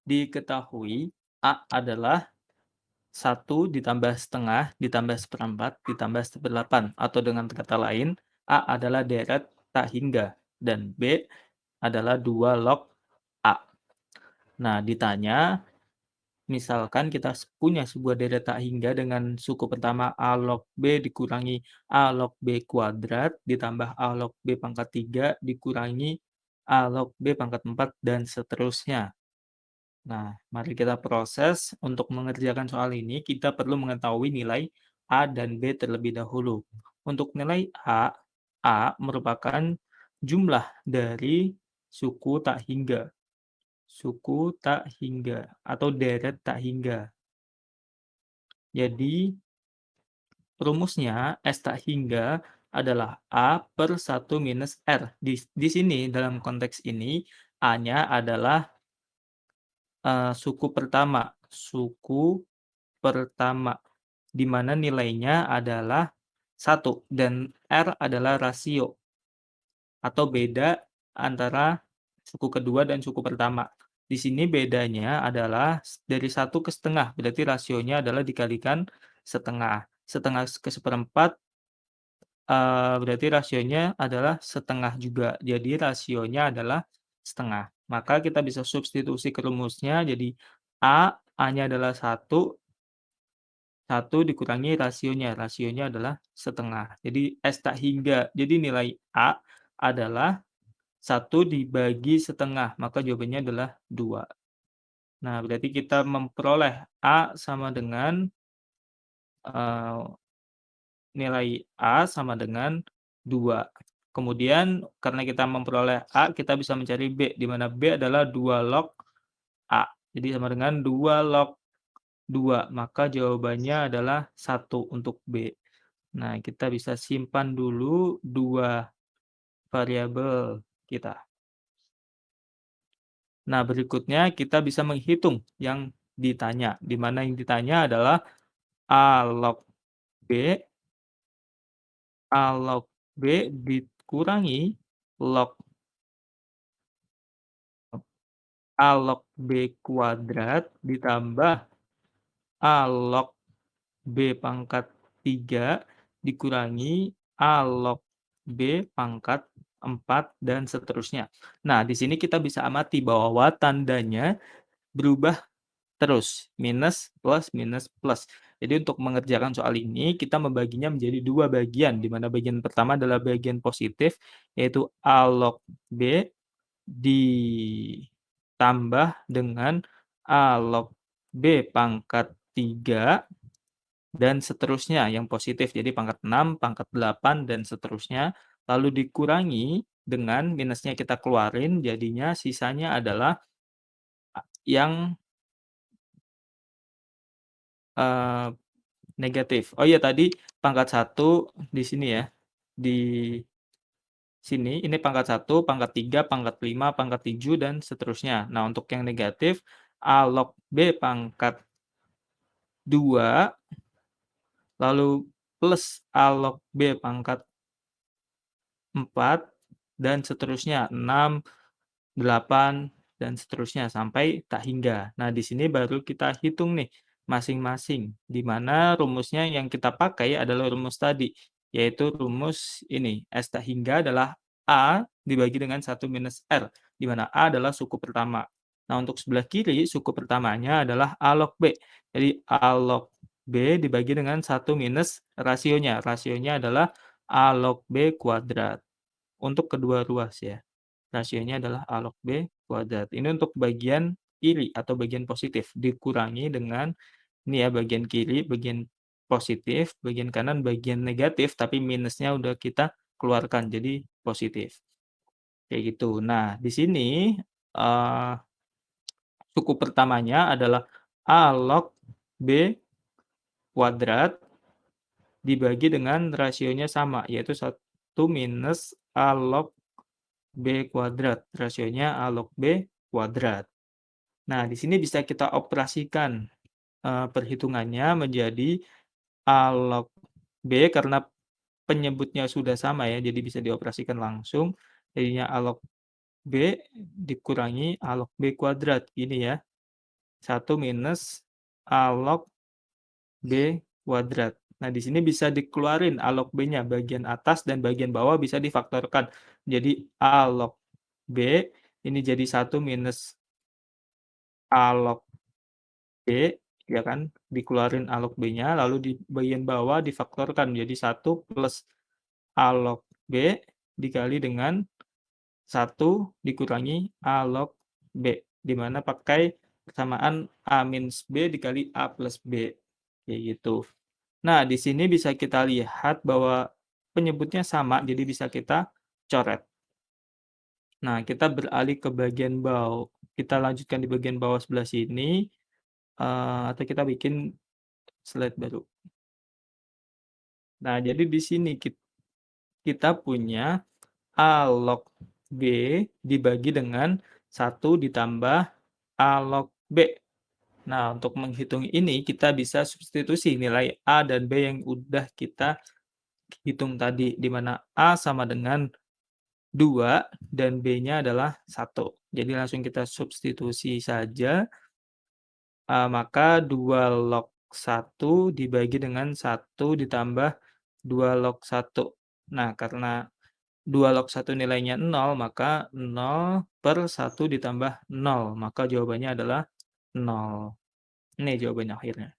Diketahui A adalah 1 ditambah setengah ditambah 1/4 ditambah 1/8 atau dengan kata lain, A adalah deret tak hingga dan B adalah 2 log A. Nah, ditanya, misalkan kita punya sebuah deret tak hingga dengan suku pertama A log B dikurangi A log B kuadrat ditambah A log B pangkat 3 dikurangi A log B pangkat 4 dan seterusnya. Nah, mari kita proses. Untuk mengerjakan soal ini, kita perlu mengetahui nilai A dan B terlebih dahulu. Untuk nilai A merupakan jumlah dari suku tak hingga. Suku tak hingga atau deret tak hingga. Jadi, rumusnya S tak hingga adalah A per 1 minus R. Di sini, dalam konteks ini, A-nya adalah suku pertama, di mana nilainya adalah 1 dan R adalah rasio atau beda antara suku kedua dan suku pertama. Di sini bedanya adalah dari 1 ke setengah, berarti rasionya adalah dikalikan setengah. Setengah ke seperempat, berarti rasionya adalah setengah juga, jadi rasionya adalah setengah. Maka kita bisa substitusi ke rumusnya, jadi A-nya adalah 1 dikurangi rasionya adalah setengah. Jadi S tak hingga. Jadi nilai A adalah 1 dibagi setengah, maka jawabannya adalah 2. Nah, berarti kita memperoleh A sama dengan, eee, nilai A sama dengan 2. Kemudian karena kita memperoleh A, kita bisa mencari B, di mana B adalah 2 log A. Jadi sama dengan 2 log 2, maka jawabannya adalah 1 untuk B. Nah, kita bisa simpan dulu 2 variabel kita. Nah, berikutnya kita bisa menghitung yang ditanya, di mana yang ditanya adalah A log B, A log B dikurangi log A log B kuadrat ditambah A log B pangkat 3 dikurangi A log B pangkat 4 dan seterusnya. Nah, di sini kita bisa amati bahwa tandanya berubah terus, minus, plus, minus, plus. Jadi untuk mengerjakan soal ini, kita membaginya menjadi 2 bagian, di mana bagian pertama adalah bagian positif, yaitu A log B ditambah dengan A log B pangkat 3 dan seterusnya yang positif. Jadi pangkat 6, pangkat 8, dan seterusnya. Lalu dikurangi dengan minusnya kita keluarin, jadinya sisanya adalah yang eee, negatif. Oh iya, tadi pangkat 1 di sini ya, di sini, ini pangkat 1, pangkat 3, pangkat 5, pangkat 7, dan seterusnya. Nah, untuk yang negatif, A log B pangkat 2, lalu plus A log B pangkat 4, dan seterusnya, 6, 8, dan seterusnya, sampai tak hingga. Nah, di sini baru kita hitung nih, masing-masing, di mana rumusnya yang kita pakai adalah rumus tadi, yaitu rumus ini, S tak hingga adalah A dibagi dengan 1 minus R, di mana A adalah suku pertama. Nah, untuk sebelah kiri, suku pertamanya adalah A log B. Jadi, A log B dibagi dengan 1 minus rasionya adalah A log B kuadrat. Untuk kedua ruas ya. Rasionya adalah A log B kuadrat. Ini untuk bagian kiri atau bagian positif, dikurangi dengan ini ya bagian kiri, bagian positif, bagian kanan bagian negatif, tapi minusnya udah kita keluarkan, jadi positif. Kayak gitu. Nah, di sini, eee, suku pertamanya adalah A log B kuadrat dibagi dengan rasionya sama, yaitu 1 minus A log B kuadrat, rasionya A log B kuadrat. Nah, di sini bisa kita operasikan, perhitungannya menjadi A log B karena penyebutnya sudah sama ya, jadi bisa dioperasikan langsung. Jadinya A log B dikurangi A log B kuadrat, gini ya. 1 minus A log B kuadrat. Nah, di sini bisa dikeluarin A log B-nya, bagian atas dan bagian bawah bisa difaktorkan. Jadi A log B ini jadi 1 minus A log B, ya kan, dikeluarin A log B-nya, lalu di bagian bawah difaktorkan jadi 1 plus A log B dikali dengan 1 dikurangi A log B, di mana pakai persamaan A minus B dikali A plus B, kayak gitu. Nah, di sini bisa kita lihat bahwa penyebutnya sama, jadi bisa kita coret. Nah, kita beralih ke bagian kita lanjutkan di bagian bawah sebelah sini, atau kita bikin slide baru. Nah, jadi di sini kita punya A log B dibagi dengan 1 ditambah A log B. Nah, untuk menghitung ini kita bisa substitusi nilai A dan B yang udah kita hitung tadi, di mana A sama dengan 2 dan B-nya adalah 1. Jadi langsung kita substitusi saja, maka 2 log 1 dibagi dengan 1 ditambah 2 log 1. Nah, karena 2 log 1 nilainya 0, maka 0/1 ditambah 0, maka jawabannya adalah 0. Ini jawabannya akhirnya.